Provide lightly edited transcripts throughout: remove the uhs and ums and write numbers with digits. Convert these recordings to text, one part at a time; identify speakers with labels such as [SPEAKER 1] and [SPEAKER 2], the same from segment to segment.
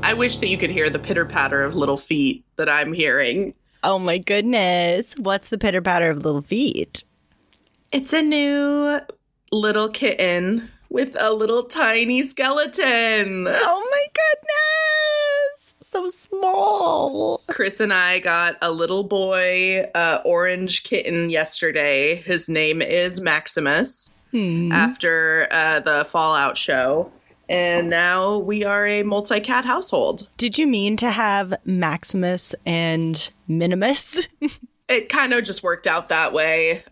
[SPEAKER 1] I wish that you could hear the pitter-patter of little feet that I'm hearing.
[SPEAKER 2] Oh my goodness. What's the pitter-patter of little feet?
[SPEAKER 1] It's a new little kitten with a little tiny skeleton.
[SPEAKER 2] Oh my goodness. So small.
[SPEAKER 1] Chris and I got a little boy orange kitten yesterday. His name is Maximus after the Fallout show. And now we are a multi-cat household.
[SPEAKER 2] Did you mean to have Maximus and Minimus?
[SPEAKER 1] It kind of just worked out that way.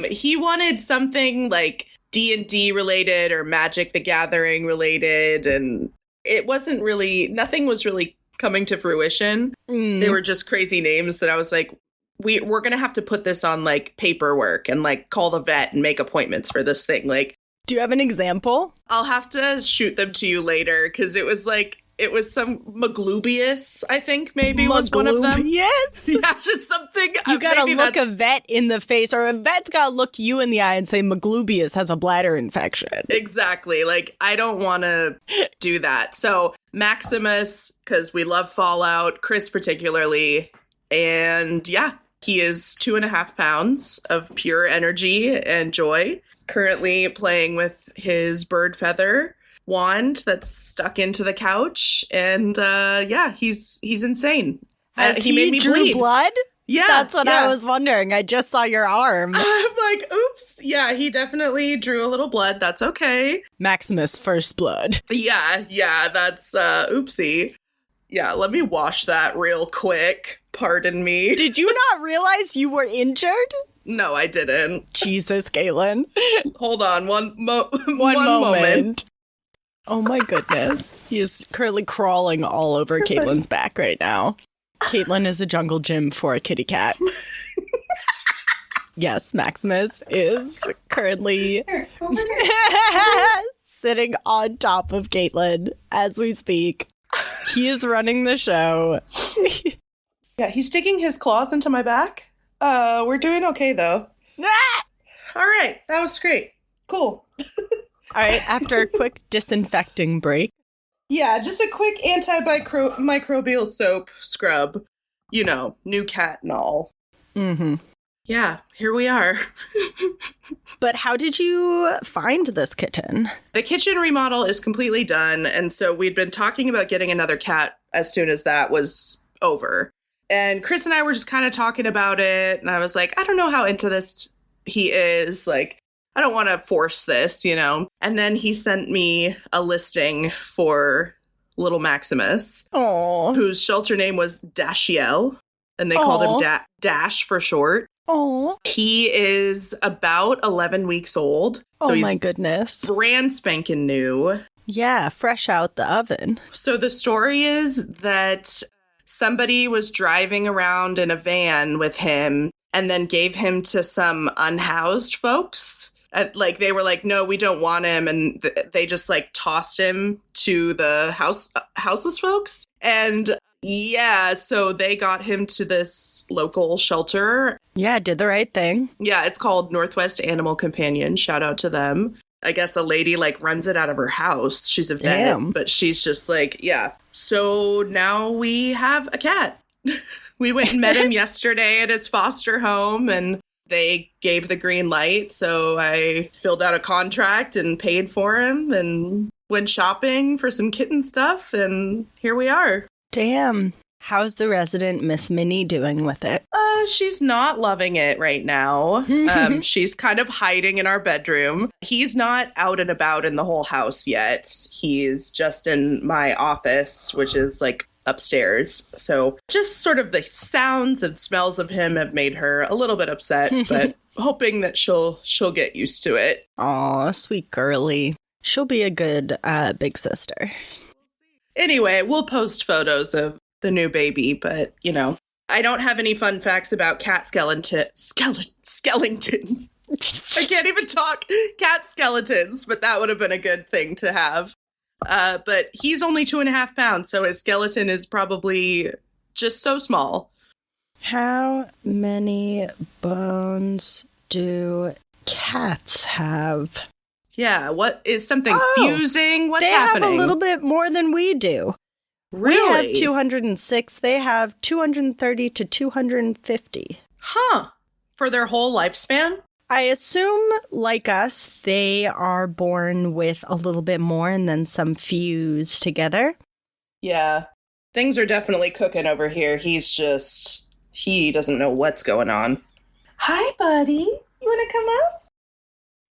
[SPEAKER 1] He wanted something like D&D related or Magic the Gathering related. And it wasn't really, nothing was really coming to fruition. They were just crazy names that I was like, we're going to have to put this on like paperwork and like call the vet and make appointments for this thing. Like,
[SPEAKER 2] do you have an example?
[SPEAKER 1] I'll have to shoot them to you later because it was some Maglubius, I think maybe was one of them.
[SPEAKER 2] Yes.
[SPEAKER 1] Yeah, just something.
[SPEAKER 2] You got to look a vet in the face, or a vet's got to look you in the eye and say Maglubius has a bladder infection.
[SPEAKER 1] Exactly. Like, I don't want to do that. So Maximus, because we love Fallout, Chris particularly. And yeah, he is 2.5 pounds of pure energy and joy. Currently playing with his bird feather wand that's stuck into the couch, and he's insane.
[SPEAKER 2] He
[SPEAKER 1] made me
[SPEAKER 2] drew
[SPEAKER 1] bleed.
[SPEAKER 2] Blood?
[SPEAKER 1] Yeah,
[SPEAKER 2] that's what I was wondering. I just saw your arm.
[SPEAKER 1] I'm like, oops. Yeah, he definitely drew a little blood. That's okay.
[SPEAKER 2] Maximus first blood.
[SPEAKER 1] Yeah, that's oopsie. Yeah, let me wash that real quick. Pardon me.
[SPEAKER 2] Did you not realize you were injured?
[SPEAKER 1] No, I didn't.
[SPEAKER 2] Jesus, Katelyn.
[SPEAKER 1] Hold on, one moment.
[SPEAKER 2] Oh my goodness. He is currently crawling all over Katelyn's back right now. Katelyn is a jungle gym for a kitty cat. Yes, Maximus is currently sitting on top of Katelyn as we speak. He is running the show.
[SPEAKER 1] Yeah, he's digging his claws into my back. We're doing okay, though. All right, that was great. Cool.
[SPEAKER 2] All right, after a quick disinfecting break.
[SPEAKER 1] Yeah, just a quick antimicrobial soap scrub. You know, new cat and all.
[SPEAKER 2] Mm-hmm.
[SPEAKER 1] Yeah, here we are.
[SPEAKER 2] But how did you find this kitten?
[SPEAKER 1] The kitchen remodel is completely done, and so we'd been talking about getting another cat as soon as that was over. And Chris and I were just kind of talking about it, and I was like, I don't know how into this he is. Like, I don't want to force this, you know? And then he sent me a listing for little Maximus, whose shelter name was Dashiell, and they called him Dash for short.
[SPEAKER 2] Oh,
[SPEAKER 1] he is about 11 weeks old. So
[SPEAKER 2] my goodness.
[SPEAKER 1] Brand spanking new.
[SPEAKER 2] Yeah, fresh out the oven.
[SPEAKER 1] So the story is that somebody was driving around in a van with him and then gave him to some unhoused folks. Like, they were like, no, we don't want him. And they just like tossed him to the houseless folks. And yeah, so they got him to this local shelter.
[SPEAKER 2] Yeah, did the right thing.
[SPEAKER 1] Yeah, it's called Northwest Animal Companion. Shout out to them. I guess a lady like runs it out of her house. She's a vet, but she's just like, yeah. So now we have a cat. We went and met him yesterday at his foster home, and they gave the green light. So I filled out a contract and paid for him and went shopping for some kitten stuff. And here we are.
[SPEAKER 2] Damn. How's the resident Miss Minnie doing with it?
[SPEAKER 1] She's not loving it right now. She's kind of hiding in our bedroom. He's not out and about in the whole house yet. He's just in my office, which is like upstairs. So just sort of the sounds and smells of him have made her a little bit upset, but hoping that she'll get used to it.
[SPEAKER 2] Aw, sweet girly. She'll be a good big sister.
[SPEAKER 1] Anyway, we'll post photos of the new baby, but, you know, I don't have any fun facts about cat skeletons. I can't even talk. Cat skeletons, but that would have been a good thing to have. But he's only 2.5 pounds, so his skeleton is probably just so small.
[SPEAKER 2] How many bones do cats have?
[SPEAKER 1] Yeah, what is something fusing? What's happening?
[SPEAKER 2] They have a little bit more than we do.
[SPEAKER 1] Really?
[SPEAKER 2] We have 206. They have 230 to 250.
[SPEAKER 1] Huh. For their whole lifespan?
[SPEAKER 2] I assume, like us, they are born with a little bit more and then some fuse together.
[SPEAKER 1] Yeah. Things are definitely cooking over here. He doesn't know what's going on. Hi, buddy. You want to come up?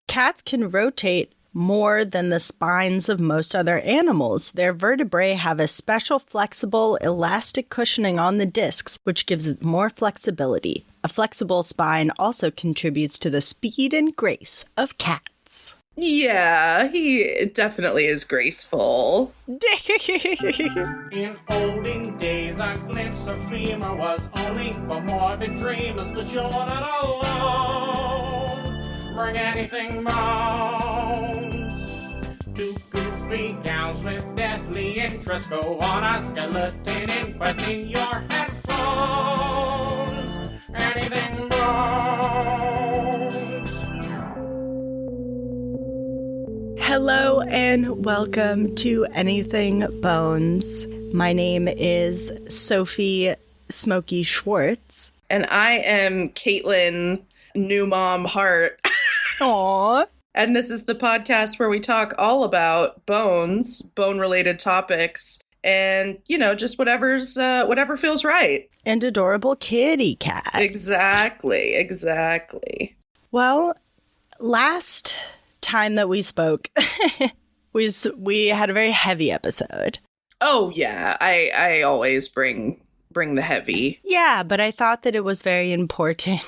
[SPEAKER 2] Cats can rotate more than the spines of most other animals. Their vertebrae have a special flexible, elastic cushioning on the discs, which gives it more flexibility. A flexible spine also contributes to the speed and grace of cats.
[SPEAKER 1] Yeah, he definitely is graceful.
[SPEAKER 3] In olden days, a glimpse of femur was only for morbid dreamers, but you're not alone. Bring anything bones. Two goofy gals with deathly interest go on a skeleton inquest in your headphones. Anything bones.
[SPEAKER 2] Hello and welcome to Anything Bones. My name is Sophie Smokey Schwartz.
[SPEAKER 1] And I am Katelyn, new mom heart.
[SPEAKER 2] Aww.
[SPEAKER 1] And this is the podcast where we talk all about bones, bone-related topics, and, just whatever feels right.
[SPEAKER 2] And adorable kitty cats.
[SPEAKER 1] Exactly.
[SPEAKER 2] Well, last time that we spoke, we had a very heavy episode.
[SPEAKER 1] Oh, yeah. I always bring the heavy.
[SPEAKER 2] Yeah, but I thought that it was very important.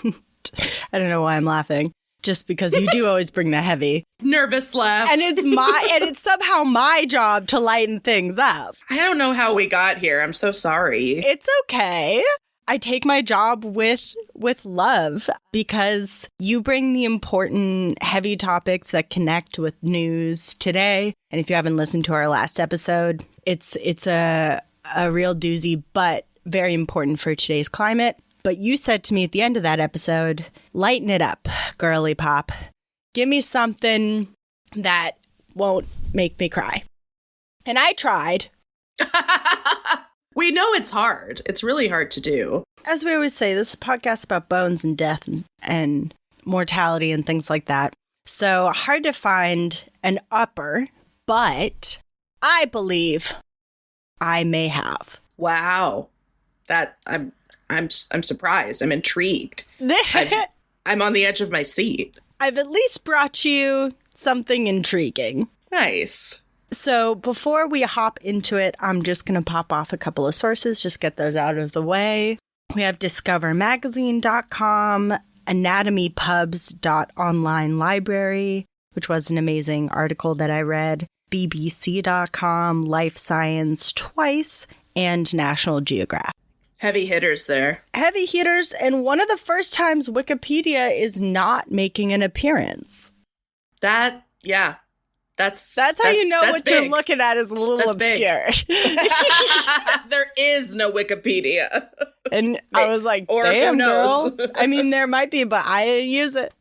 [SPEAKER 2] I don't know why I'm laughing. Just because you do always bring the heavy.
[SPEAKER 1] Nervous laugh.
[SPEAKER 2] And it's somehow my job to lighten things up.
[SPEAKER 1] I don't know how we got here. I'm so sorry.
[SPEAKER 2] It's okay. I take my job with love because you bring the important heavy topics that connect with news today. And if you haven't listened to our last episode, it's a real doozy, but very important for today's climate. But you said to me at the end of that episode, lighten it up, girly pop. Give me something that won't make me cry. And I tried.
[SPEAKER 1] We know it's hard. It's really hard to do.
[SPEAKER 2] As we always say, this is a podcast about bones and death and mortality and things like that. So hard to find an upper, but I believe I may have.
[SPEAKER 1] Wow. That I'm surprised. I'm intrigued. I'm on the edge of my seat.
[SPEAKER 2] I've at least brought you something intriguing.
[SPEAKER 1] Nice.
[SPEAKER 2] So before we hop into it, I'm just going to pop off a couple of sources, just get those out of the way. We have discovermagazine.com, anatomypubs.online library, which was an amazing article that I read, bbc.com, Life Science Twice, and National Geographic.
[SPEAKER 1] Heavy hitters there.
[SPEAKER 2] Heavy hitters, and one of the first times Wikipedia is not making an appearance.
[SPEAKER 1] That's
[SPEAKER 2] how you know what
[SPEAKER 1] big.
[SPEAKER 2] you're looking at is a little obscure.
[SPEAKER 1] There is no Wikipedia.
[SPEAKER 2] And I was like,
[SPEAKER 1] or
[SPEAKER 2] damn,
[SPEAKER 1] who knows?
[SPEAKER 2] girl. I mean, there might be, but I didn't use it.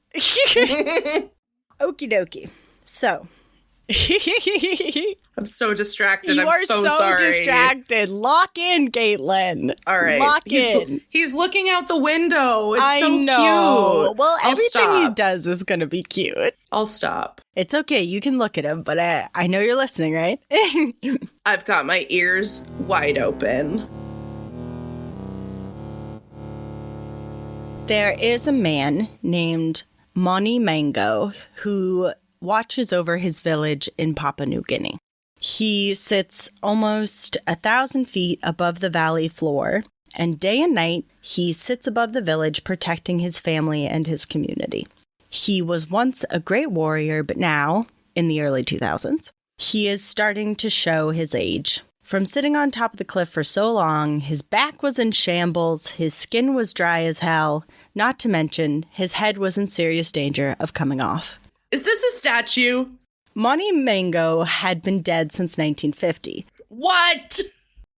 [SPEAKER 2] Okie dokie. So.
[SPEAKER 1] I'm so distracted.
[SPEAKER 2] You are
[SPEAKER 1] so sorry.
[SPEAKER 2] distracted. Lock in, Katelyn.
[SPEAKER 1] All right.
[SPEAKER 2] Lock in.
[SPEAKER 1] He's looking out the window. It's so
[SPEAKER 2] know.
[SPEAKER 1] cute.
[SPEAKER 2] Well,
[SPEAKER 1] I'll
[SPEAKER 2] everything
[SPEAKER 1] stop.
[SPEAKER 2] he does is going to be cute.
[SPEAKER 1] I'll stop.
[SPEAKER 2] It's okay. You can look at him, but I know you're listening, right?
[SPEAKER 1] I've got my ears wide open.
[SPEAKER 2] There is a man named Moni Mango who watches over his village in Papua New Guinea. He sits almost 1,000 feet above the valley floor, and day and night he sits above the village protecting his family and his community. He was once a great warrior, but now, in the early 2000s, he is starting to show his age. From sitting on top of the cliff for so long, his back was in shambles, his skin was dry as hell, not to mention his head was in serious danger of coming off.
[SPEAKER 1] Is this a statue?
[SPEAKER 2] Moni Mango had been dead since 1950.
[SPEAKER 1] What?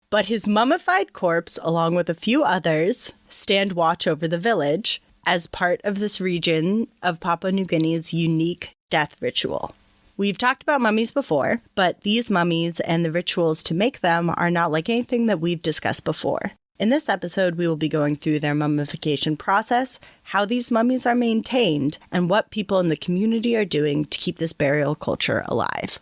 [SPEAKER 2] But his mummified corpse, along with a few others, stand watch over the village as part of this region of Papua New Guinea's unique death ritual. We've talked about mummies before, but these mummies and the rituals to make them are not like anything that we've discussed before. In this episode, we will be going through their mummification process, how these mummies are maintained, and what people in the community are doing to keep this burial culture alive.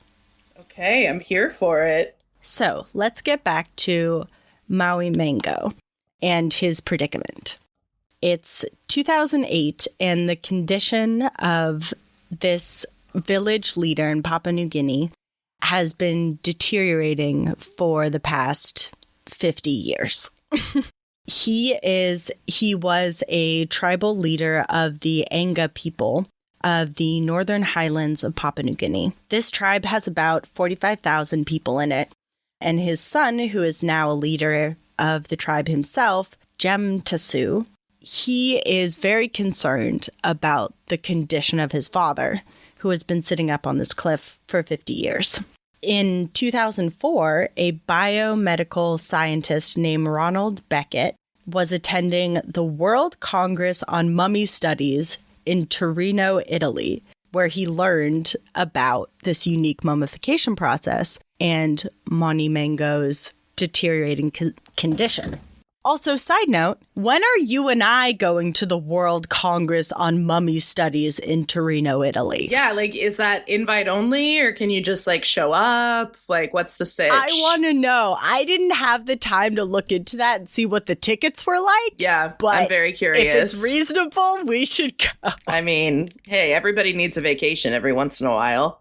[SPEAKER 1] Okay, I'm here for it.
[SPEAKER 2] So let's get back to Maui Mango and his predicament. It's 2008, and the condition of this village leader in Papua New Guinea has been deteriorating for the past 50 years. He was a tribal leader of the Anga people of the northern highlands of Papua New Guinea. This tribe has about 45,000 people in it, and his son, who is now a leader of the tribe himself, Jem Tasu, he is very concerned about the condition of his father, who has been sitting up on this cliff for 50 years. In 2004, a biomedical scientist named Ronald Beckett was attending the World Congress on Mummy Studies in Torino, Italy, where he learned about this unique mummification process and Mauni Mango's deteriorating condition. Also, side note, when are you and I going to the World Congress on Mummy Studies in Torino, Italy?
[SPEAKER 1] Yeah, like, is that invite only, or can you just, like, show up? Like, what's the sitch?
[SPEAKER 2] I want to know. I didn't have the time to look into that and see what the tickets were like.
[SPEAKER 1] Yeah,
[SPEAKER 2] but
[SPEAKER 1] I'm very curious.
[SPEAKER 2] If it's reasonable, we should go.
[SPEAKER 1] I mean, hey, everybody needs a vacation every once in a while.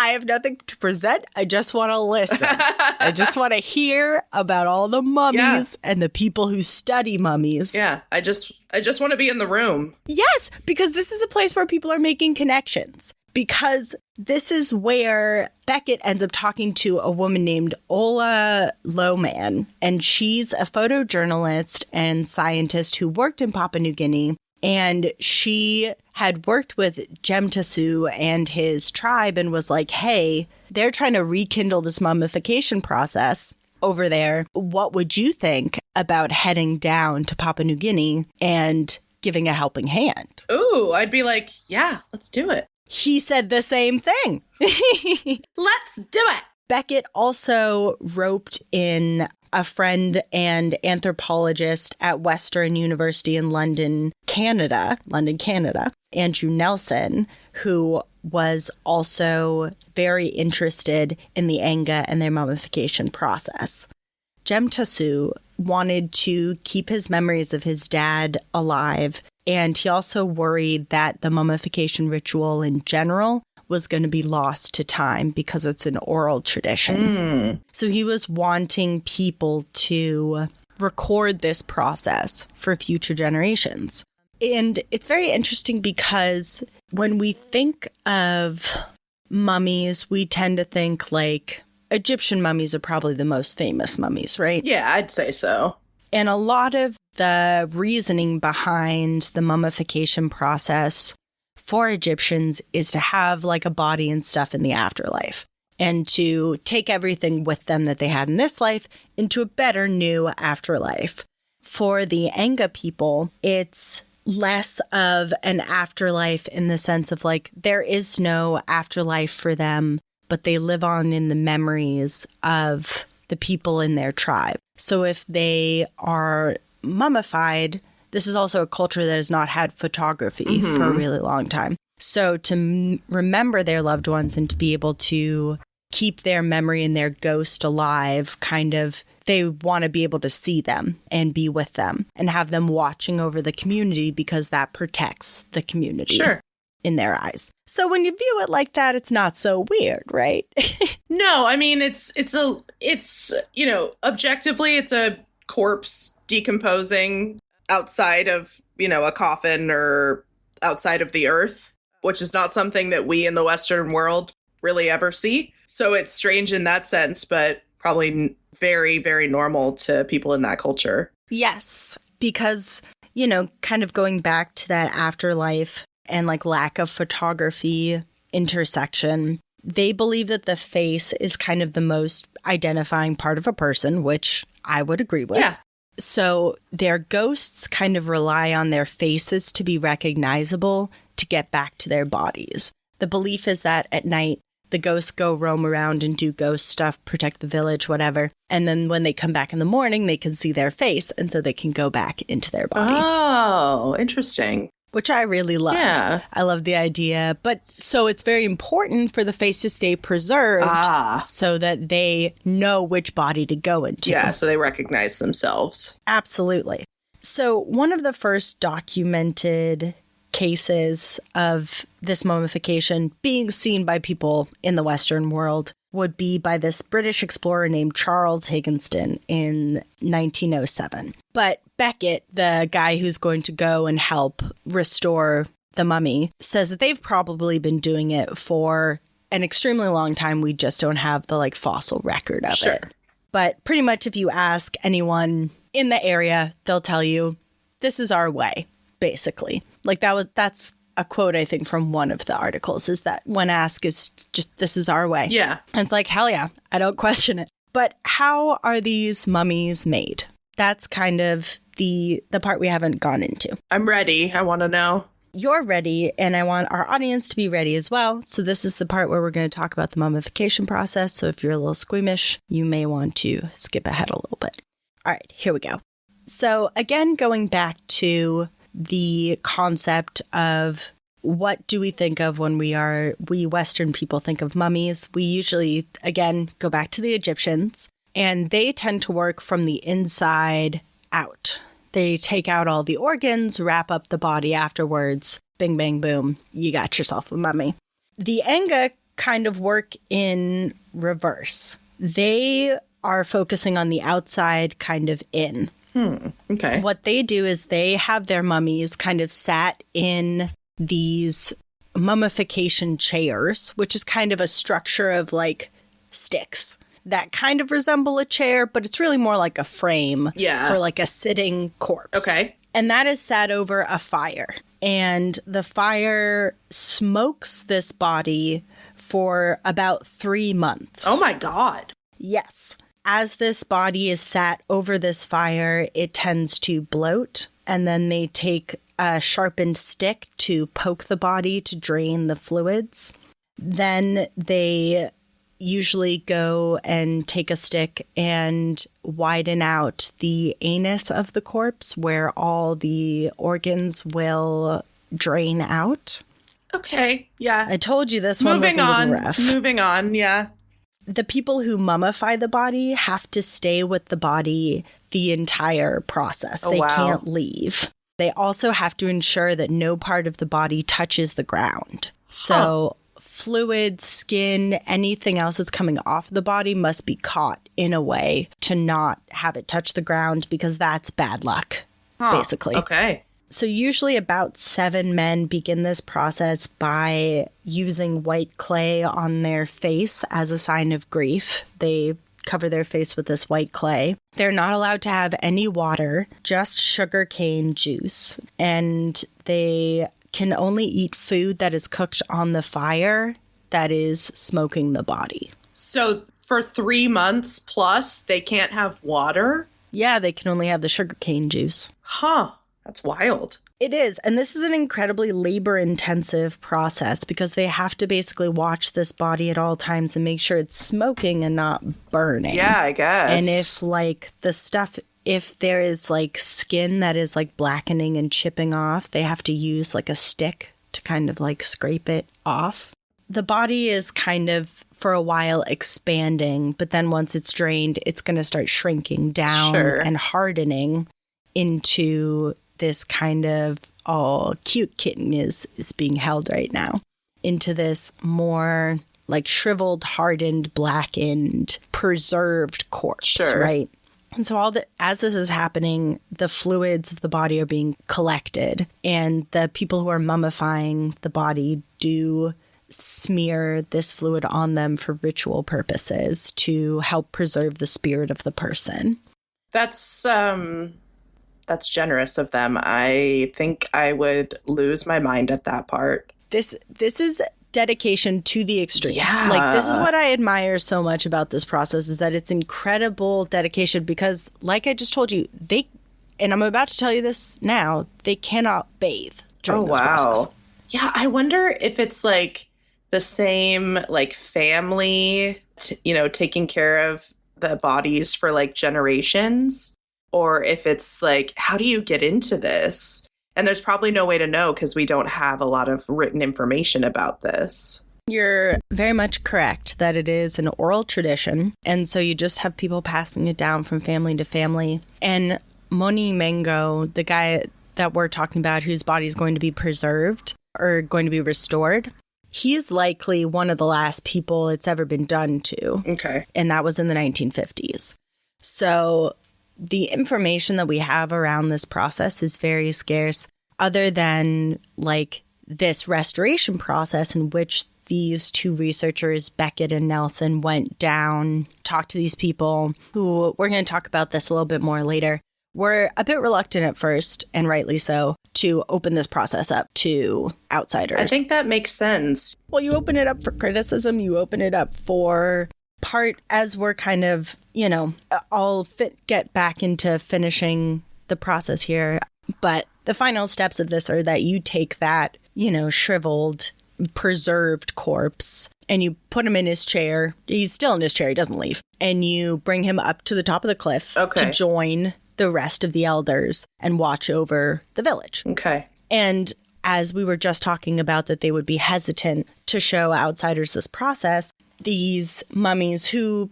[SPEAKER 2] I have nothing to present. I just want to listen. I just want to hear about all the mummies and the people who study mummies.
[SPEAKER 1] Yeah, I just want to be in the room.
[SPEAKER 2] Yes, because this is a place where people are making connections. Because this is where Beckett ends up talking to a woman named Ola Lohman. And she's a photojournalist and scientist who worked in Papua New Guinea. And she had worked with Jem Tasu and his tribe and was like, hey, they're trying to rekindle this mummification process over there. What would you think about heading down to Papua New Guinea and giving a helping hand?
[SPEAKER 1] Ooh, I'd be like, yeah, let's do it.
[SPEAKER 2] He said the same thing.
[SPEAKER 1] Let's do it.
[SPEAKER 2] Beckett also roped in a friend and anthropologist at Western University in London, Canada, Andrew Nelson, who was also very interested in the Anga and their mummification process. Jem Tasu wanted to keep his memories of his dad alive, and he also worried that the mummification ritual in general was going to be lost to time because it's an oral tradition. So he was wanting people to record this process for future generations. And it's very interesting because when we think of mummies, we tend to think like Egyptian mummies are probably the most famous mummies, right?
[SPEAKER 1] Yeah, I'd say so.
[SPEAKER 2] And a lot of the reasoning behind the mummification process for Egyptians is to have like a body and stuff in the afterlife and to take everything with them that they had in this life into a better new afterlife. For the Anga people, it's less of an afterlife in the sense of like there is no afterlife for them, but they live on in the memories of the people in their tribe. So if they are mummified, this is also a culture that has not had photography for a really long time. So to remember their loved ones and to be able to keep their memory and their ghost alive, kind of, they want to be able to see them and be with them and have them watching over the community because that protects the community in their eyes. So when you view it like that, it's not so weird, right?
[SPEAKER 1] No, I mean, it's you know, objectively, it's a corpse decomposing outside of, you know, a coffin or outside of the earth, which is not something that we in the Western world really ever see. So it's strange in that sense, but probably very, very normal to people in that culture.
[SPEAKER 2] Yes, because, you know, kind of going back to that afterlife and like lack of photography intersection, they believe that the face is kind of the most identifying part of a person, which I would agree with.
[SPEAKER 1] Yeah.
[SPEAKER 2] So their ghosts kind of rely on their faces to be recognizable to get back to their bodies. The belief is that at night, the ghosts go roam around and do ghost stuff, protect the village, whatever. And then when they come back in the morning, they can see their face, and so they can go back into their body.
[SPEAKER 1] Oh, interesting.
[SPEAKER 2] Which I really love.
[SPEAKER 1] Yeah.
[SPEAKER 2] I love the idea. But so it's very important for the face to stay preserved so that they know which body to go into.
[SPEAKER 1] Yeah, so they recognize themselves.
[SPEAKER 2] Absolutely. So one of the first documented cases of this mummification being seen by people in the Western world would be by this British explorer named Charles Higginson in 1907. But Beckett, the guy who's going to go and help restore the mummy, says that they've probably been doing it for an extremely long time. We just don't have the like fossil record of it. But pretty much if you ask anyone in the area, they'll tell you, this is our way, basically. Like that's a quote, I think, from one of the articles, is that when asked, is just, this is our way.
[SPEAKER 1] Yeah.
[SPEAKER 2] And it's like, hell yeah, I don't question it. But how are these mummies made? That's kind of the part we haven't gone into.
[SPEAKER 1] I'm ready. I want to know.
[SPEAKER 2] You're ready, and I want our audience to be ready as well. So this is the part where we're going to talk about the mummification process. So if you're a little squeamish, you may want to skip ahead a little bit. All right, here we go. So again, going back to the concept of what do we think of when we Western people think of mummies, we usually, again, go back to the Egyptians, and they tend to work from the inside out. They take out all the organs, wrap up the body afterwards, bing, bang, boom, you got yourself a mummy. The Enga kind of work in reverse. They are focusing on the outside, kind of in.
[SPEAKER 1] Okay.
[SPEAKER 2] What they do is they have their mummies kind of sat in these mummification chairs, which is kind of a structure of like sticks that kind of resemble a chair, but it's really more like a frame for like a sitting corpse.
[SPEAKER 1] Okay.
[SPEAKER 2] And that is sat over a fire. And the fire smokes this body for about 3 months.
[SPEAKER 1] Oh my God.
[SPEAKER 2] Yes. As this body is sat over this fire, it tends to bloat, and then they take a sharpened stick to poke the body to drain the fluids. Then they usually go and take a stick and widen out the anus of the corpse where all the organs will drain out.
[SPEAKER 1] Okay. Yeah.
[SPEAKER 2] I told you this one was a little rough.
[SPEAKER 1] Moving on. Yeah.
[SPEAKER 2] The people who mummify the body have to stay with the body the entire process. They can't leave. They also have to ensure that no part of the body touches the ground. So fluid, skin, anything else that's coming off the body must be caught in a way to not have it touch the ground, because that's bad luck, basically.
[SPEAKER 1] Okay.
[SPEAKER 2] So usually about 7 men begin this process by using white clay on their face as a sign of grief. They cover their face with this white clay. They're not allowed to have any water, just sugarcane juice. And they can only eat food that is cooked on the fire that is smoking the body.
[SPEAKER 1] So for 3 months plus, they can't have water?
[SPEAKER 2] Yeah, they can only have the sugarcane juice.
[SPEAKER 1] Huh. That's wild.
[SPEAKER 2] It is. And this is an incredibly labor-intensive process because they have to basically watch this body at all times and make sure it's smoking and not burning.
[SPEAKER 1] Yeah, I guess.
[SPEAKER 2] And if, like, the stuff, if there is, like, skin that is, like, blackening and chipping off, they have to use, like, a stick to kind of, like, scrape it off. The body is kind of, for a while, expanding, but then once it's drained, it's going to start shrinking down and hardening into this kind of, cute kitten is being held right now, into this more like shriveled, hardened, blackened, preserved corpse, right? And so as this is happening, the fluids of the body are being collected, and the people who are mummifying the body do smear this fluid on them for ritual purposes to help preserve the spirit of the person.
[SPEAKER 1] That's generous of them. I think I would lose my mind at that part.
[SPEAKER 2] This is dedication to the extreme.
[SPEAKER 1] Yeah.
[SPEAKER 2] Like, this is what I admire so much about this process, is that it's incredible dedication because, like I just told you, and I'm about to tell you this now, they cannot bathe during this process.
[SPEAKER 1] Yeah, I wonder if it's like the same like family, taking care of the bodies for like generations, or if it's like, how do you get into this? And there's probably no way to know because we don't have a lot of written information about this.
[SPEAKER 2] You're very much correct that it is an oral tradition. And so you just have people passing it down from family to family. And Moni Mango, the guy that we're talking about whose body is going to be preserved or going to be restored, he's likely one of the last people it's ever been done to.
[SPEAKER 1] Okay.
[SPEAKER 2] And that was in the 1950s. So the information that we have around this process is very scarce, other than like this restoration process in which these two researchers, Beckett and Nelson, went down, talked to these people who, we're going to talk about this a little bit more later, were a bit reluctant at first, and rightly so, to open this process up to outsiders.
[SPEAKER 1] I think that makes sense.
[SPEAKER 2] Well, you open it up for criticism, you open it up for part as we're kind of, get back into finishing the process here. But the final steps of this are that you take that, shriveled, preserved corpse and you put him in his chair. He's still in his chair. He doesn't leave. And you bring him up to the top of the cliff to join the rest of the elders and watch over the village.
[SPEAKER 1] Okay.
[SPEAKER 2] And as we were just talking about that they would be hesitant to show outsiders this process, these mummies who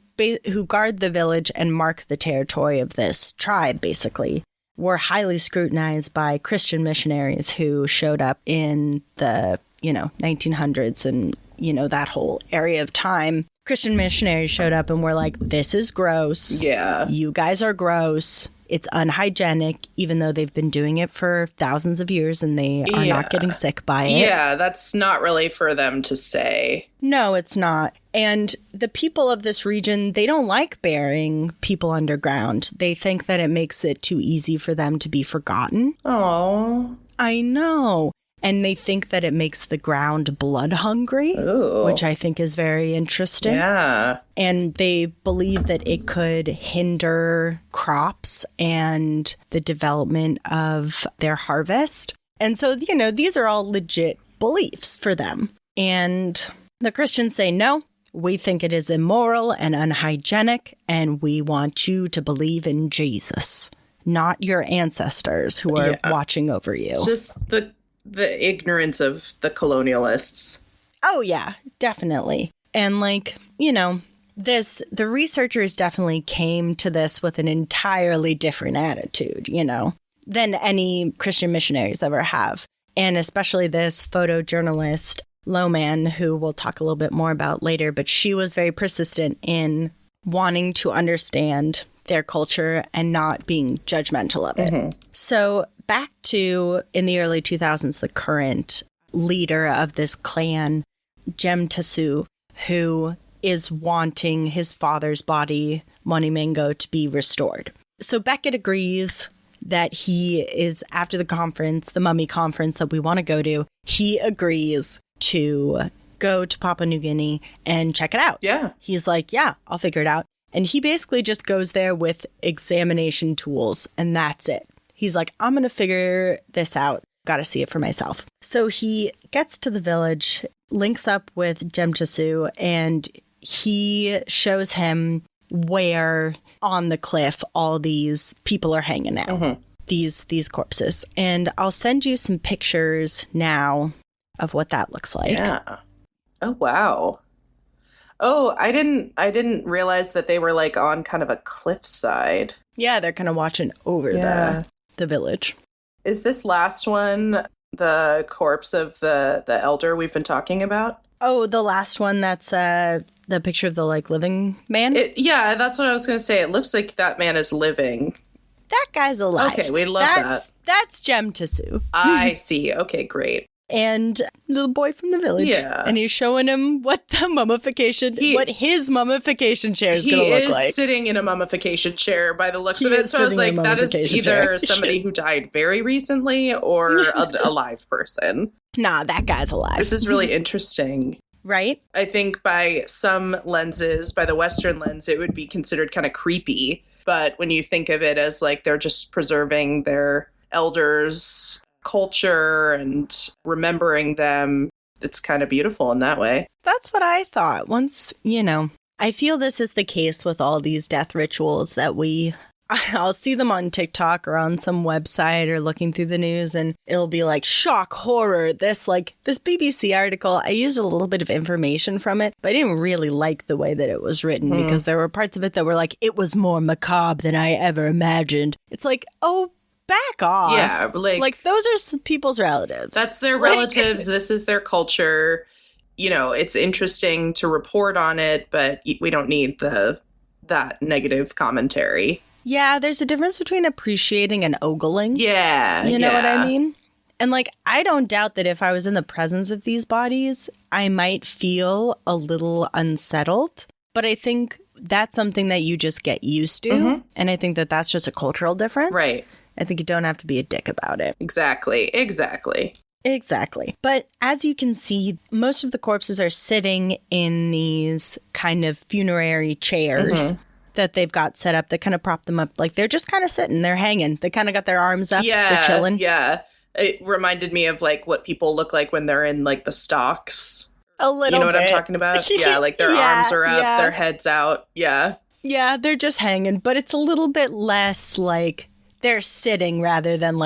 [SPEAKER 2] guard the village and mark the territory of this tribe, basically, were highly scrutinized by Christian missionaries who showed up in the 1900s and, that whole area of time. Christian missionaries showed up and were like, this is gross.
[SPEAKER 1] Yeah.
[SPEAKER 2] You guys are gross. It's unhygienic, even though they've been doing it for thousands of years and they are not getting sick by it.
[SPEAKER 1] Yeah, that's not really for them to say.
[SPEAKER 2] No, it's not. And the people of this region, they don't like burying people underground. They think that it makes it too easy for them to be forgotten.
[SPEAKER 1] Oh,
[SPEAKER 2] I know. And they think that it makes the ground blood hungry, which I think is very interesting.
[SPEAKER 1] Yeah.
[SPEAKER 2] And they believe that it could hinder crops and the development of their harvest. And so, these are all legit beliefs for them. And the Christians say, no, we think it is immoral and unhygienic, and we want you to believe in Jesus, not your ancestors who are watching over you.
[SPEAKER 1] Just the ignorance of the colonialists.
[SPEAKER 2] Oh, yeah, definitely. And the researchers definitely came to this with an entirely different attitude, than any Christian missionaries ever have. And especially this photojournalist, Lohman, who we'll talk a little bit more about later, but she was very persistent in wanting to understand their culture and not being judgmental of it. Mm-hmm. So back to, in the early 2000s, the current leader of this clan, Jem Tasu, who is wanting his father's body, Moni Mango, to be restored. So Beckett agrees that he is, after the conference, the mummy conference that we want to go to, he agrees to go to Papua New Guinea and check it out.
[SPEAKER 1] Yeah.
[SPEAKER 2] He's like, yeah, I'll figure it out. And he basically just goes there with examination tools, and that's it. He's like, I'm going to figure this out. Got to see it for myself. So he gets to the village, links up with Jem Tasu, and he shows him where on the cliff all these people are hanging out, mm-hmm. these corpses. And I'll send you some pictures now of what that looks like.
[SPEAKER 1] Yeah. Oh, wow. Oh, I didn't realize that they were like on kind of a cliffside.
[SPEAKER 2] Yeah, they're kind of watching over the village.
[SPEAKER 1] Is this last one the corpse of the elder we've been talking about?
[SPEAKER 2] Oh, the last one, that's the picture of the living man?
[SPEAKER 1] Yeah, that's what I was going to say. It looks like that man is living.
[SPEAKER 2] That guy's alive.
[SPEAKER 1] Okay, we love that.
[SPEAKER 2] That's Jem Tasu.
[SPEAKER 1] I see. Okay, great.
[SPEAKER 2] And the boy from the village. Yeah. And he's showing him what his mummification chair is going to look like.
[SPEAKER 1] He is sitting in a mummification chair by the looks of it. So I was like, that is either somebody who died very recently or a live person.
[SPEAKER 2] Nah, that guy's alive.
[SPEAKER 1] This is really interesting.
[SPEAKER 2] Right?
[SPEAKER 1] I think by some lenses, by the Western lens, it would be considered kind of creepy. But when you think of it as they're just preserving their elders' culture and remembering them, it's kind of beautiful in that way.
[SPEAKER 2] That's what I thought. Once, I feel this is the case with all these death rituals that I'll see them on TikTok or on some website or looking through the news, and it'll be like shock, horror, this BBC article. I used a little bit of information from it, but I didn't really like the way that it was written because there were parts of it that were like, it was more macabre than I ever imagined. It's like, oh, back off.
[SPEAKER 1] Yeah,
[SPEAKER 2] like those are people's relatives.
[SPEAKER 1] That's their relatives. This is their culture. It's interesting to report on it, but we don't need that negative commentary.
[SPEAKER 2] Yeah, there's a difference between appreciating and ogling.
[SPEAKER 1] Yeah.
[SPEAKER 2] You know what I mean? And I don't doubt that if I was in the presence of these bodies, I might feel a little unsettled. But I think that's something that you just get used to. Mm-hmm. And I think that that's just a cultural difference.
[SPEAKER 1] Right.
[SPEAKER 2] I think you don't have to be a dick about it.
[SPEAKER 1] Exactly.
[SPEAKER 2] But as you can see, most of the corpses are sitting in these kind of funerary chairs that they've got set up that kind of prop them up. Like they're just kind of sitting, they're hanging. They kind of got their arms up, they're chilling.
[SPEAKER 1] Yeah. It reminded me of what people look like when they're in the stocks.
[SPEAKER 2] A little bit.
[SPEAKER 1] You know what I'm talking about? Yeah, their arms are up, their heads out. Yeah.
[SPEAKER 2] Yeah, they're just hanging, but it's a little bit less like they're sitting rather than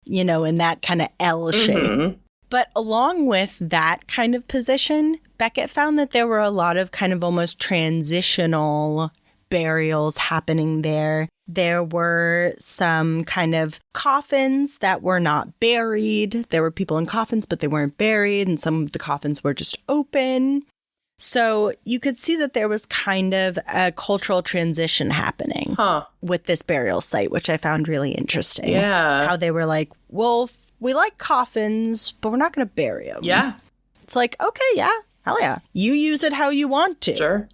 [SPEAKER 2] in that kind of L shape. But along with that kind of position, Beckett found that there were a lot of kind of almost transitional burials happening there. There were some kind of coffins that were not buried. There were people in coffins, but they weren't buried, and some of the coffins were just open. So you could see that there was kind of a cultural transition happening with this burial site, which I found really interesting.
[SPEAKER 1] Yeah.
[SPEAKER 2] How they were like, well, we like coffins, but we're not going to bury them.
[SPEAKER 1] Yeah.
[SPEAKER 2] It's like, okay, yeah, hell yeah. You use it how you want to.
[SPEAKER 1] Sure.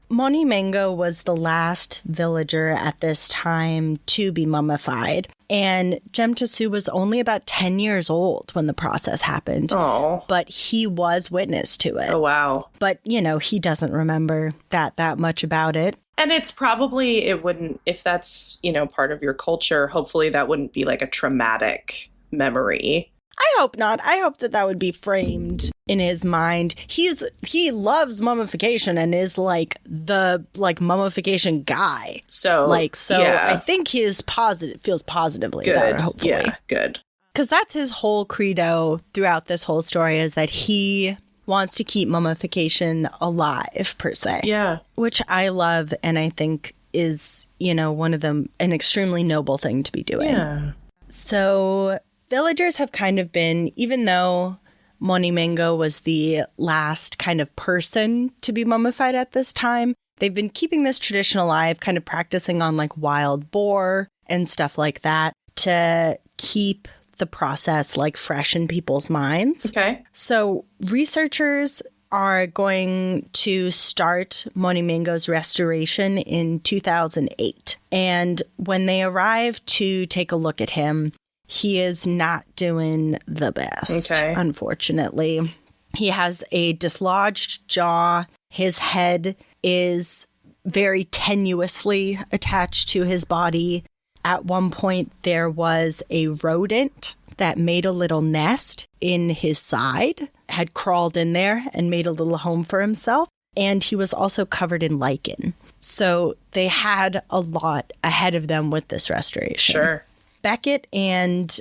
[SPEAKER 2] Moni Mango was the last villager at this time to be mummified. And Jemtasu was only about 10 years old when the process happened.
[SPEAKER 1] Oh.
[SPEAKER 2] But he was witness to it.
[SPEAKER 1] Oh, wow.
[SPEAKER 2] But, he doesn't remember that much about it.
[SPEAKER 1] And it's probably, it wouldn't, if that's, part of your culture, hopefully that wouldn't be a traumatic memory.
[SPEAKER 2] I hope not. I hope that would be framed in his mind. He loves mummification and is the mummification guy.
[SPEAKER 1] So
[SPEAKER 2] I think feels positively
[SPEAKER 1] good.
[SPEAKER 2] About it, hopefully.
[SPEAKER 1] Yeah, good.
[SPEAKER 2] Because that's his whole credo throughout this whole story, is that he wants to keep mummification alive, per se.
[SPEAKER 1] Yeah.
[SPEAKER 2] Which I love, and I think is, one of them, an extremely noble thing to be doing.
[SPEAKER 1] Yeah.
[SPEAKER 2] So villagers have kind of been, even though Moni Mango was the last kind of person to be mummified at this time, they've been keeping this tradition alive, kind of practicing on wild boar and stuff like that to keep the process fresh in people's minds.
[SPEAKER 1] Okay.
[SPEAKER 2] So researchers are going to start Moni Mango's restoration in 2008. And when they arrive to take a look at him, he is not doing the best, unfortunately. He has a dislodged jaw. His head is very tenuously attached to his body. At one point, there was a rodent that made a little nest in his side, had crawled in there and made a little home for himself. And he was also covered in lichen. So they had a lot ahead of them with this restoration.
[SPEAKER 1] Sure.
[SPEAKER 2] Beckett and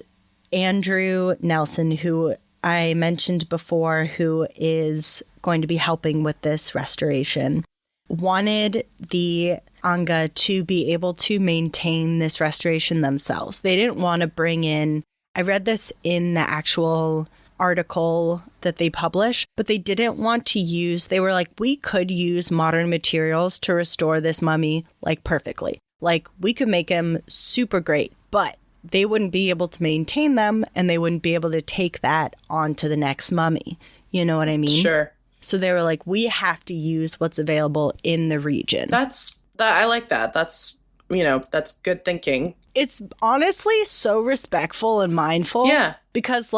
[SPEAKER 2] Andrew Nelson, who I mentioned before, who is going to be helping with this restoration, wanted the Anga to be able to maintain this restoration themselves. They didn't want to bring in, I read this in the actual article that they publish, but they didn't want to use, they were like, we could use modern materials to restore this mummy perfectly. We could make him super great, but they wouldn't be able to maintain them, and they wouldn't be able to take that on to the next mummy. You know what I mean?
[SPEAKER 1] Sure.
[SPEAKER 2] So they were like, we have to use what's available in the region.
[SPEAKER 1] I like that. That's good thinking.
[SPEAKER 2] It's honestly so respectful and mindful.
[SPEAKER 1] Yeah.
[SPEAKER 2] Because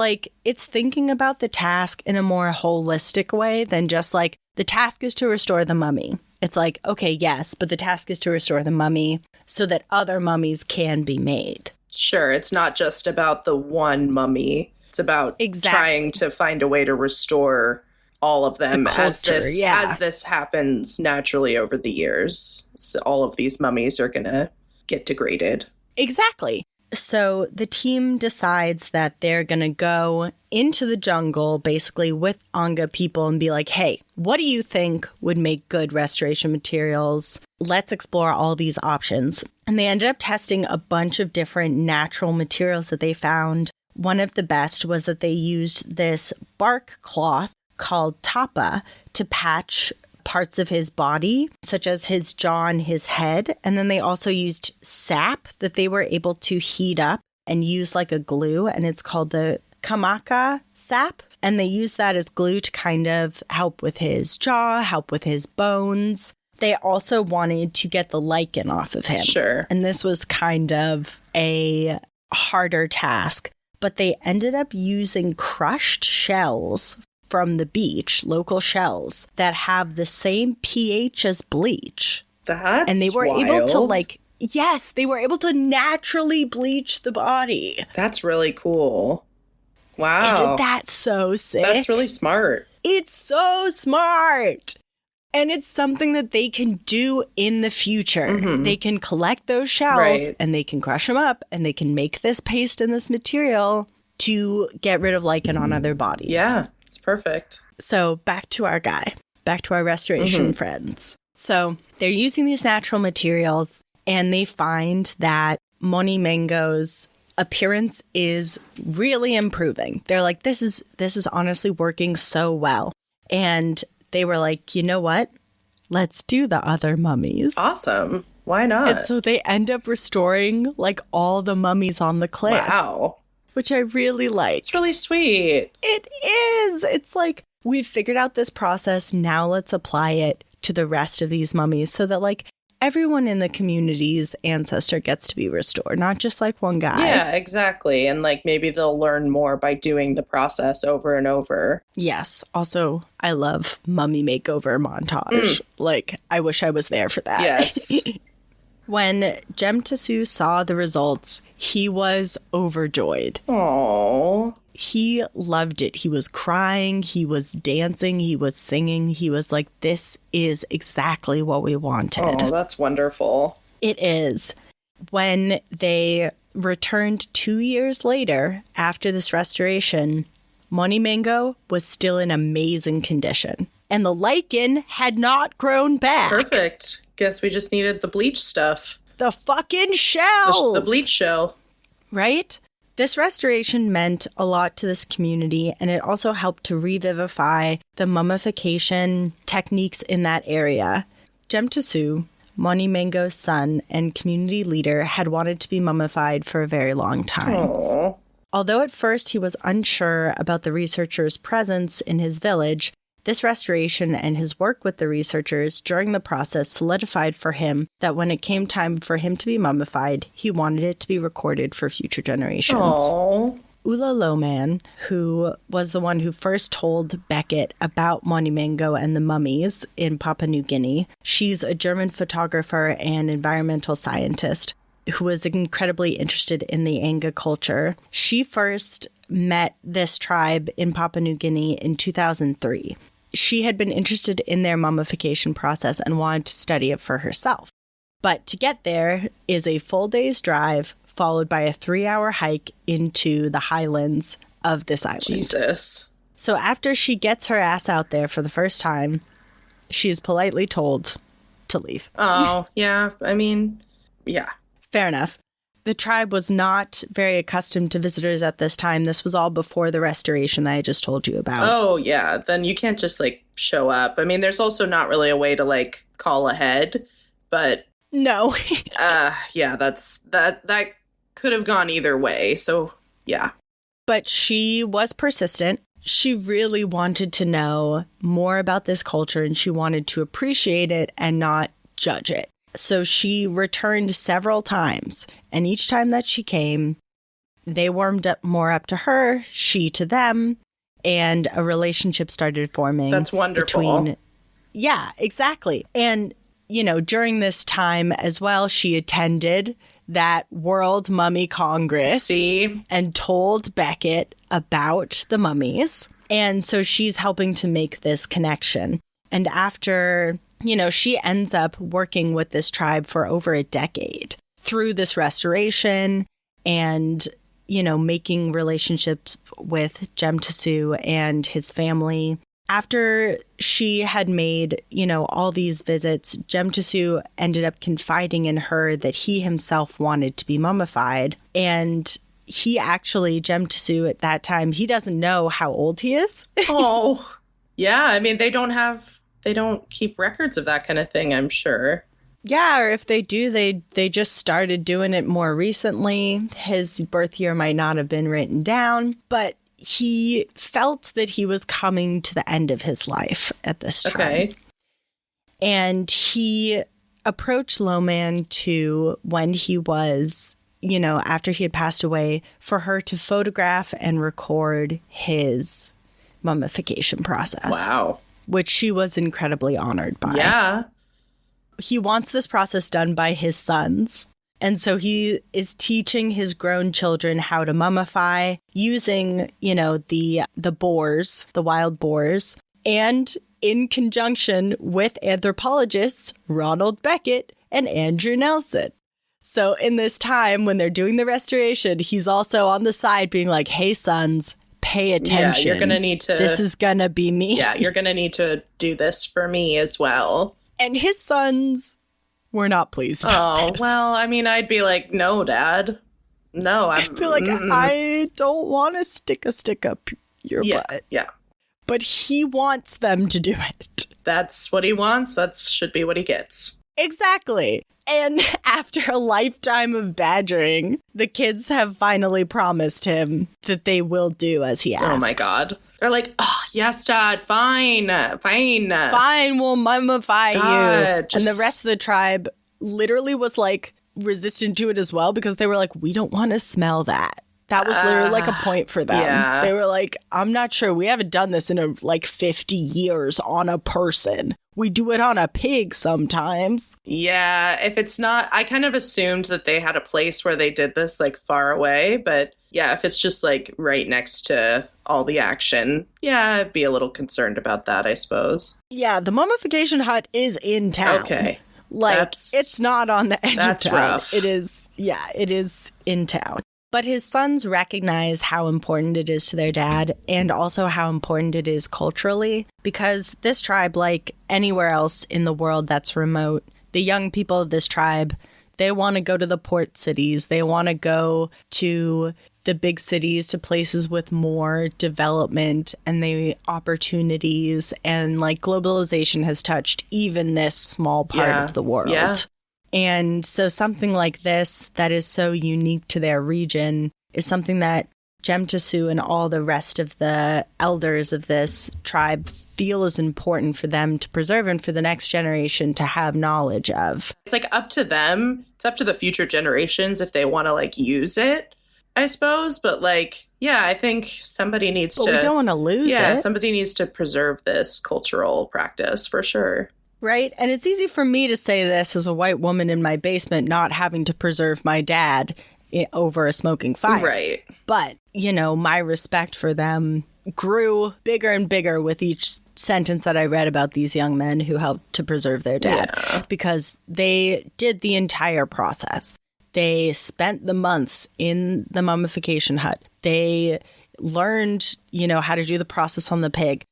[SPEAKER 2] it's thinking about the task in a more holistic way than just the task is to restore the mummy. It's okay, yes, but the task is to restore the mummy so that other mummies can be made.
[SPEAKER 1] Sure, it's not just about the one mummy. It's about trying to find a way to restore all of them as this happens naturally over the years. So all of these mummies are going to get degraded.
[SPEAKER 2] Exactly. So the team decides that they're going to go into the jungle basically with Anga people and be like, hey, what do you think would make good restoration materials? Let's explore all these options. And they ended up testing a bunch of different natural materials that they found. One of the best was that they used this bark cloth called tapa to patch parts of his body, such as his jaw and his head. And then they also used sap that they were able to heat up and use like a glue. And it's called the kamaka sap. And they used that as glue to kind of help with his jaw, help with his bones. They also wanted to get the lichen off of him.
[SPEAKER 1] Sure.
[SPEAKER 2] And this was kind of a harder task. But they ended up using crushed shells from the beach, local shells that have the same pH as bleach.
[SPEAKER 1] And
[SPEAKER 2] they were able to they were able to naturally bleach the body.
[SPEAKER 1] That's really cool. Wow.
[SPEAKER 2] Isn't that so sick?
[SPEAKER 1] That's really smart.
[SPEAKER 2] It's so smart. And it's something that they can do in the future. Mm-hmm. They can collect those shells and they can crush them up and they can make this paste and this material to get rid of lichen on other bodies.
[SPEAKER 1] Yeah. It's perfect.
[SPEAKER 2] So back to our guy, back to our restoration friends. So they're using these natural materials and they find that Moni Mango's appearance is really improving. They're like, this is honestly working so well. And they were like, you know what? Let's do the other mummies.
[SPEAKER 1] Awesome. Why not?
[SPEAKER 2] And so they end up restoring like all the mummies on the cliff.
[SPEAKER 1] Wow.
[SPEAKER 2] Which I really like.
[SPEAKER 1] It's really sweet.
[SPEAKER 2] It is. It's like, we've figured out this process. Now let's apply it to the rest of these mummies so that like everyone in the community's ancestor gets to be restored, not just like one guy.
[SPEAKER 1] Yeah, exactly. And like maybe they'll learn more by doing the process over and over.
[SPEAKER 2] Yes. Also, I love mummy makeover montage. Like, I wish I was there for that.
[SPEAKER 1] Yes.
[SPEAKER 2] When Jemtasu saw the results, he was overjoyed.
[SPEAKER 1] Aww.
[SPEAKER 2] He loved it. He was crying. He was dancing. He was singing. He was like, this is exactly what we wanted.
[SPEAKER 1] Oh, that's wonderful.
[SPEAKER 2] It is. When they returned 2 years later, after this restoration, Moni Mango was still in amazing condition. And the lichen had not grown back.
[SPEAKER 1] Perfect. Guess we just needed the bleach stuff.
[SPEAKER 2] The fucking shells!
[SPEAKER 1] The bleach shell.
[SPEAKER 2] Right? This restoration meant a lot to this community, and it also helped to revivify the mummification techniques in that area. Jemtasu, Moni Mango's son and community leader, had wanted to be mummified for a very long time.
[SPEAKER 1] Aww.
[SPEAKER 2] Although at first he was unsure about the researchers' presence in his village, this restoration and his work with the researchers during the process solidified for him that when it came time for him to be mummified, he wanted it to be recorded for future generations.
[SPEAKER 1] Aww.
[SPEAKER 2] Ula Lohman, who was the one who first told Beckett about Moni Mango and the mummies in Papua New Guinea, she's a German photographer and environmental scientist who was incredibly interested in the Anga culture. She first met this tribe in Papua New Guinea in 2003. She had been interested in their mummification process and wanted to study it for herself. But to get there is a full day's drive, followed by a 3-hour hike into the highlands of this island.
[SPEAKER 1] Jesus.
[SPEAKER 2] So after she gets her ass out there for the first time, she is politely told to leave.
[SPEAKER 1] Oh, yeah. I mean, yeah.
[SPEAKER 2] Fair enough. The tribe was not very accustomed to visitors at this time. This was all before the restoration that I just told you about.
[SPEAKER 1] Oh, yeah. Then you can't just, like, show up. I mean, there's also not really a way to, like, call ahead, but...
[SPEAKER 2] No.
[SPEAKER 1] Yeah, that could have gone either way, so, yeah.
[SPEAKER 2] But she was persistent. She really wanted to know more about this culture, and she wanted to appreciate it and not judge it. So she returned several times, and each time that she came, they warmed up more up to her, she to them, and a relationship started forming.
[SPEAKER 1] That's wonderful.
[SPEAKER 2] Yeah, exactly. And, you know, during this time as well, she attended that World Mummy Congress and told Beckett about the mummies. And so she's helping to make this connection. And after, she ends up working with this tribe for over a decade through this restoration and, making relationships with Jemtisu and his family. After she had made, all these visits, Jemtisu ended up confiding in her that he himself wanted to be mummified. And he actually, Jemtisu at that time, he doesn't know how old he is.
[SPEAKER 1] Oh, yeah. I mean, they don't keep records of that kind of thing, I'm sure.
[SPEAKER 2] Yeah, or if they do, they just started doing it more recently. His birth year might not have been written down, but he felt that he was coming to the end of his life at this time. Okay. And he approached Loman to, when he was, after he had passed away, for her to photograph and record his mummification process.
[SPEAKER 1] Wow.
[SPEAKER 2] Which she was incredibly honored by.
[SPEAKER 1] Yeah.
[SPEAKER 2] He wants this process done by his sons. And so he is teaching his grown children how to mummify using, the boars, the wild boars, and in conjunction with anthropologists Ronald Beckett and Andrew Nelson. So in this time when they're doing the restoration, he's also on the side being like, hey, sons, pay attention.
[SPEAKER 1] Yeah, you're going to need to...
[SPEAKER 2] This is going to be me.
[SPEAKER 1] Yeah, you're going to need to do this for me as well.
[SPEAKER 2] And his sons... We're not pleased about this.
[SPEAKER 1] Well, I mean, I'd be like, no, Dad. No,
[SPEAKER 2] I'd be like, I don't want to stick up your butt.
[SPEAKER 1] Yeah.
[SPEAKER 2] But he wants them to do it.
[SPEAKER 1] That's what he wants. That should be what he gets.
[SPEAKER 2] Exactly. And after a lifetime of badgering, the kids have finally promised him that they will do as he asks.
[SPEAKER 1] Oh, my God. They're like, oh, yes, Dad, fine.
[SPEAKER 2] Fine, we'll mummify you. And the rest of the tribe literally was like resistant to it as well because they were like, we don't want to smell that. That was literally like a point for them. Yeah. They were like, I'm not sure. We haven't done this in 50 years on a person. We do it on a pig sometimes.
[SPEAKER 1] Yeah, if it's not, I kind of assumed that they had a place where they did this far away, but yeah, if it's just right next to all the action, yeah, I'd be a little concerned about that, I suppose.
[SPEAKER 2] Yeah, the mummification hut is in town.
[SPEAKER 1] Okay.
[SPEAKER 2] It's not on the edge of town.
[SPEAKER 1] That's rough.
[SPEAKER 2] It is in town. But his sons recognize how important it is to their dad and also how important it is culturally because this tribe, like anywhere else in the world that's remote, the young people of this tribe, they want to go to the port cities. They want to go to the big cities, to places with more development and the opportunities. And globalization has touched even this small part of the world. Yeah. And so something like this that is so unique to their region is something that Jemtisu and all the rest of the elders of this tribe feel is important for them to preserve and for the next generation to have knowledge of.
[SPEAKER 1] It's up to them. It's up to the future generations if they want to use it, I suppose. But yeah, I think somebody needs to...
[SPEAKER 2] we don't want to lose it.
[SPEAKER 1] Yeah, somebody needs to preserve this cultural practice for sure.
[SPEAKER 2] Right. And it's easy for me to say this as a white woman in my basement, not having to preserve my dad over a smoking fire.
[SPEAKER 1] Right.
[SPEAKER 2] But, my respect for them grew bigger and bigger with each sentence that I read about these young men who helped to preserve their dad because they did the entire process. They spent the months in the mummification hut. They learned, how to do the process on the pig.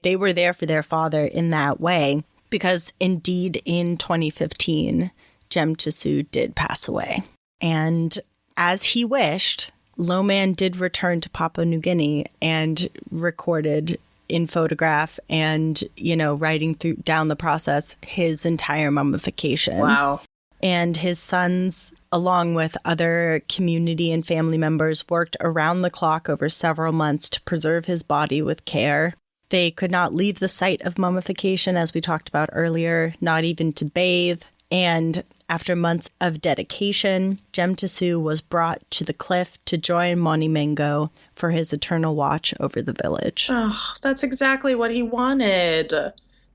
[SPEAKER 2] They were there for their father in that way. Because indeed, in 2015, Jemtisu did pass away. And as he wished, Loman did return to Papua New Guinea and recorded in photograph and, writing down the process, his entire mummification.
[SPEAKER 1] Wow.
[SPEAKER 2] And his sons, along with other community and family members, worked around the clock over several months to preserve his body with care. They could not leave the site of mummification, as we talked about earlier, not even to bathe. And after months of dedication, Jemtisu was brought to the cliff to join Moni Mango for his eternal watch over the village.
[SPEAKER 1] Oh, that's exactly what he wanted.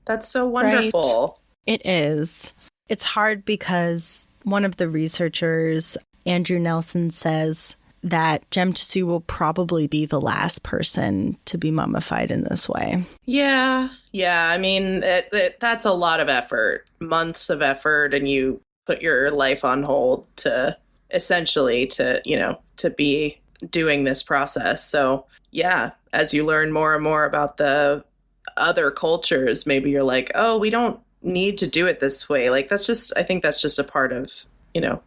[SPEAKER 1] That's so wonderful.
[SPEAKER 2] Right? It is. It's hard because one of the researchers, Andrew Nelson, says that Jemtsu will probably be the last person to be mummified in this way.
[SPEAKER 1] Yeah. I mean, that's a lot of effort, months of effort, and you put your life on hold to essentially to be doing this process. So yeah, as you learn more and more about the other cultures, maybe you're like, oh, we don't need to do it this way. Like, I think that's just a part of,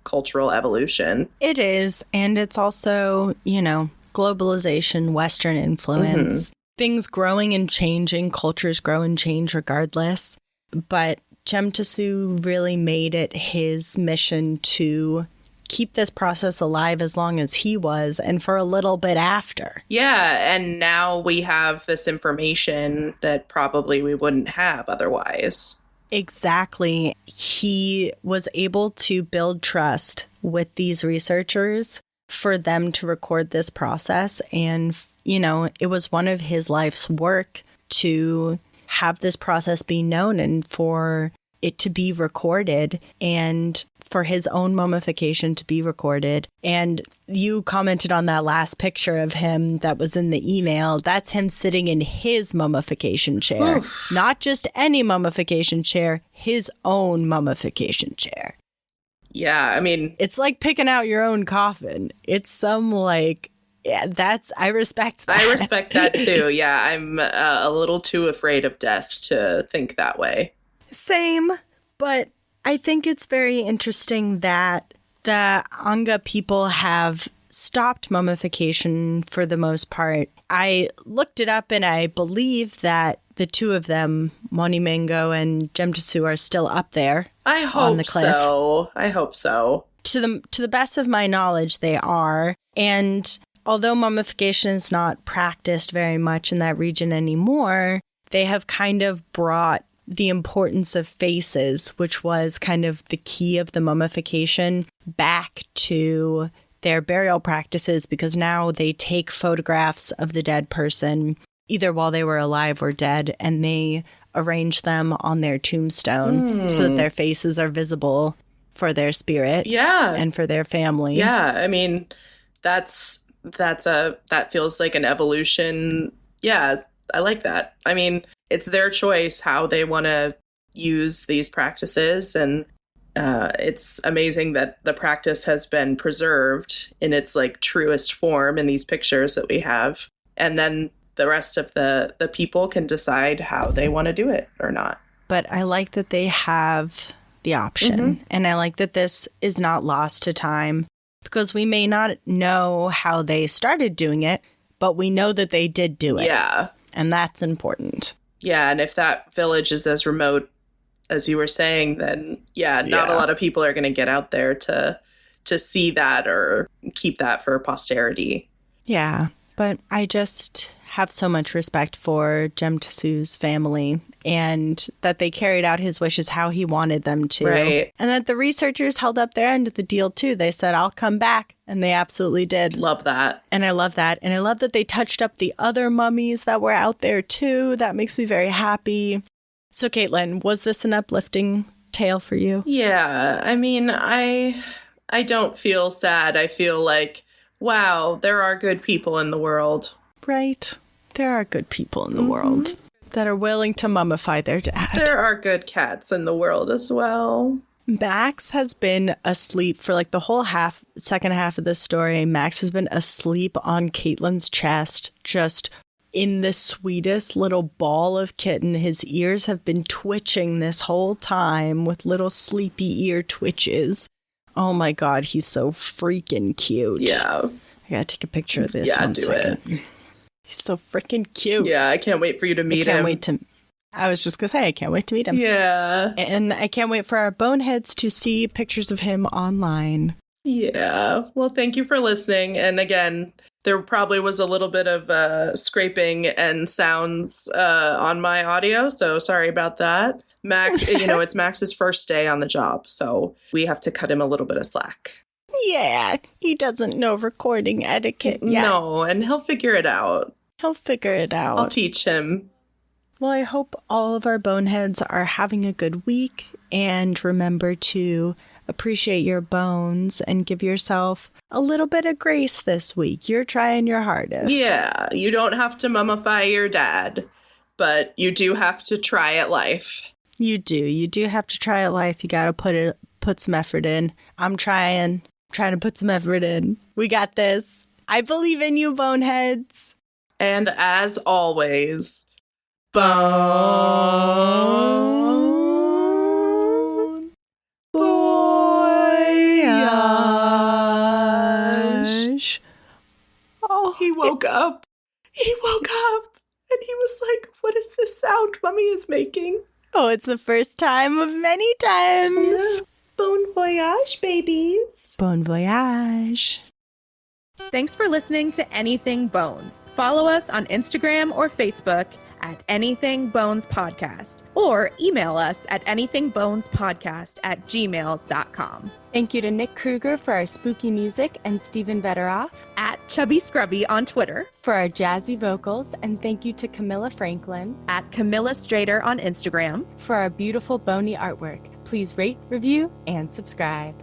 [SPEAKER 1] cultural evolution.
[SPEAKER 2] It is. And it's also, globalization, Western influence, things growing and changing, cultures grow and change regardless. But Jemtsu really made it his mission to keep this process alive as long as he was and for a little bit after.
[SPEAKER 1] Yeah, and now we have this information that probably we wouldn't have otherwise.
[SPEAKER 2] Exactly. He was able to build trust with these researchers for them to record this process. And, it was one of his life's work to have this process be known and for it to be recorded and for his own mummification to be recorded. And you commented on that last picture of him that was in the email. That's him sitting in his mummification chair. Oof. Not just any mummification chair, his own mummification chair.
[SPEAKER 1] Yeah, I mean,
[SPEAKER 2] it's like picking out your own coffin. It's some I respect that.
[SPEAKER 1] I respect that too. Yeah, I'm a little too afraid of death to think that way.
[SPEAKER 2] Same, but I think it's very interesting that the Anga people have stopped mummification for the most part. I looked it up and I believe that the two of them, Moni Mango and Jemtsu, are still up there.
[SPEAKER 1] I hope so. I hope so.
[SPEAKER 2] To the best of my knowledge, they are. And although mummification is not practiced very much in that region anymore, they have kind of brought the importance of faces, which was kind of the key of the mummification, back to their burial practices, because now they take photographs of the dead person, either while they were alive or dead, and they arrange them on their tombstone so that their faces are visible for their spirit and for their family.
[SPEAKER 1] Yeah, I mean, that feels like an evolution. Yeah, I like that. I mean, it's their choice how they want to use these practices. And it's amazing that the practice has been preserved in its truest form in these pictures that we have. And then the rest of the people can decide how they want to do it or not.
[SPEAKER 2] But I like that they have the option. And I like that this is not lost to time, because we may not know how they started doing it, but we know that they did do it.
[SPEAKER 1] Yeah.
[SPEAKER 2] And that's important.
[SPEAKER 1] Yeah, and if that village is as remote as you were saying, then not a lot of people are going to get out there to see that or keep that for posterity.
[SPEAKER 2] Yeah, but I just have so much respect for Jemtsu's family and that they carried out his wishes how he wanted them to.
[SPEAKER 1] Right.
[SPEAKER 2] And that the researchers held up their end of the deal too. They said, I'll come back. And they absolutely did.
[SPEAKER 1] Love that.
[SPEAKER 2] And I love that. And I love that they touched up the other mummies that were out there too. That makes me very happy. So Katelyn, was this an uplifting tale for you?
[SPEAKER 1] Yeah. I mean, I don't feel sad. I feel like, wow, there are good people in the world.
[SPEAKER 2] Right. There are good people in the world that are willing to mummify their dad.
[SPEAKER 1] There are good cats in the world as well.
[SPEAKER 2] Max has been asleep for the whole second half of this story. Max has been asleep on Katelyn's chest, just in the sweetest little ball of kitten. His ears have been twitching this whole time with little sleepy ear twitches. Oh my God, he's so freaking cute.
[SPEAKER 1] Yeah.
[SPEAKER 2] I gotta take a picture of this. Yeah, do it. He's so freaking cute.
[SPEAKER 1] Yeah, I can't wait for you to meet him.
[SPEAKER 2] I was just going to say, I can't wait to meet him.
[SPEAKER 1] Yeah.
[SPEAKER 2] And I can't wait for our boneheads to see pictures of him online.
[SPEAKER 1] Yeah. Well, thank you for listening. And again, there probably was a little bit of scraping and sounds on my audio, so sorry about that. Max, it's Max's first day on the job, so we have to cut him a little bit of slack.
[SPEAKER 2] Yeah, he doesn't know recording etiquette yet.
[SPEAKER 1] No, and he'll figure it out.
[SPEAKER 2] He'll figure it out.
[SPEAKER 1] I'll teach him.
[SPEAKER 2] Well, I hope all of our boneheads are having a good week And remember to appreciate your bones and give yourself a little bit of grace this week. You're trying your hardest.
[SPEAKER 1] Yeah, you don't have to mummify your dad, but you do have to try at life.
[SPEAKER 2] You do. You do have to try at life. You got to put some effort in. I'm trying to put some effort in. We got this. I believe in you, boneheads.
[SPEAKER 1] And as always,
[SPEAKER 2] Bon voyage.
[SPEAKER 1] oh, he woke up. He woke up and he was like, what is this sound Mummy is making?
[SPEAKER 2] Oh, it's the first time of many times.
[SPEAKER 1] Yeah. Bon voyage, babies.
[SPEAKER 2] Bon voyage.
[SPEAKER 4] Thanks for listening to Anything Bones. Follow us on Instagram or Facebook at Anything Bones Podcast, or email us at anythingbonespodcast@gmail.com.
[SPEAKER 2] Thank you to Nick Kruger for our spooky music and Stephen Vetteroff
[SPEAKER 4] At Chubby Scrubby on Twitter,
[SPEAKER 2] for our jazzy vocals, and thank you to Camilla Franklin
[SPEAKER 4] at Camilla Strader on Instagram.
[SPEAKER 2] for our beautiful bony artwork. Please rate, review, and subscribe.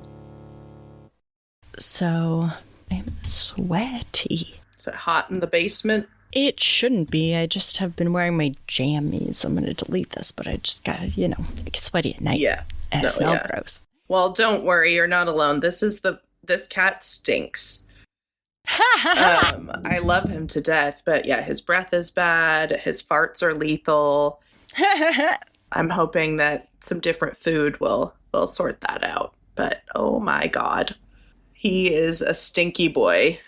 [SPEAKER 2] So, I'm sweaty.
[SPEAKER 1] Is it hot in the basement?
[SPEAKER 2] It shouldn't be. I just have been wearing my jammies. I'm going to delete this, but I just got to, get sweaty at night.
[SPEAKER 1] Yeah.
[SPEAKER 2] And
[SPEAKER 1] No,
[SPEAKER 2] I smell
[SPEAKER 1] yeah.
[SPEAKER 2] gross.
[SPEAKER 1] Well, don't worry, you're not alone. This cat stinks. I love him to death, but yeah, his breath is bad. His farts are lethal. I'm hoping that some different food will sort that out. But oh my God, he is a stinky boy.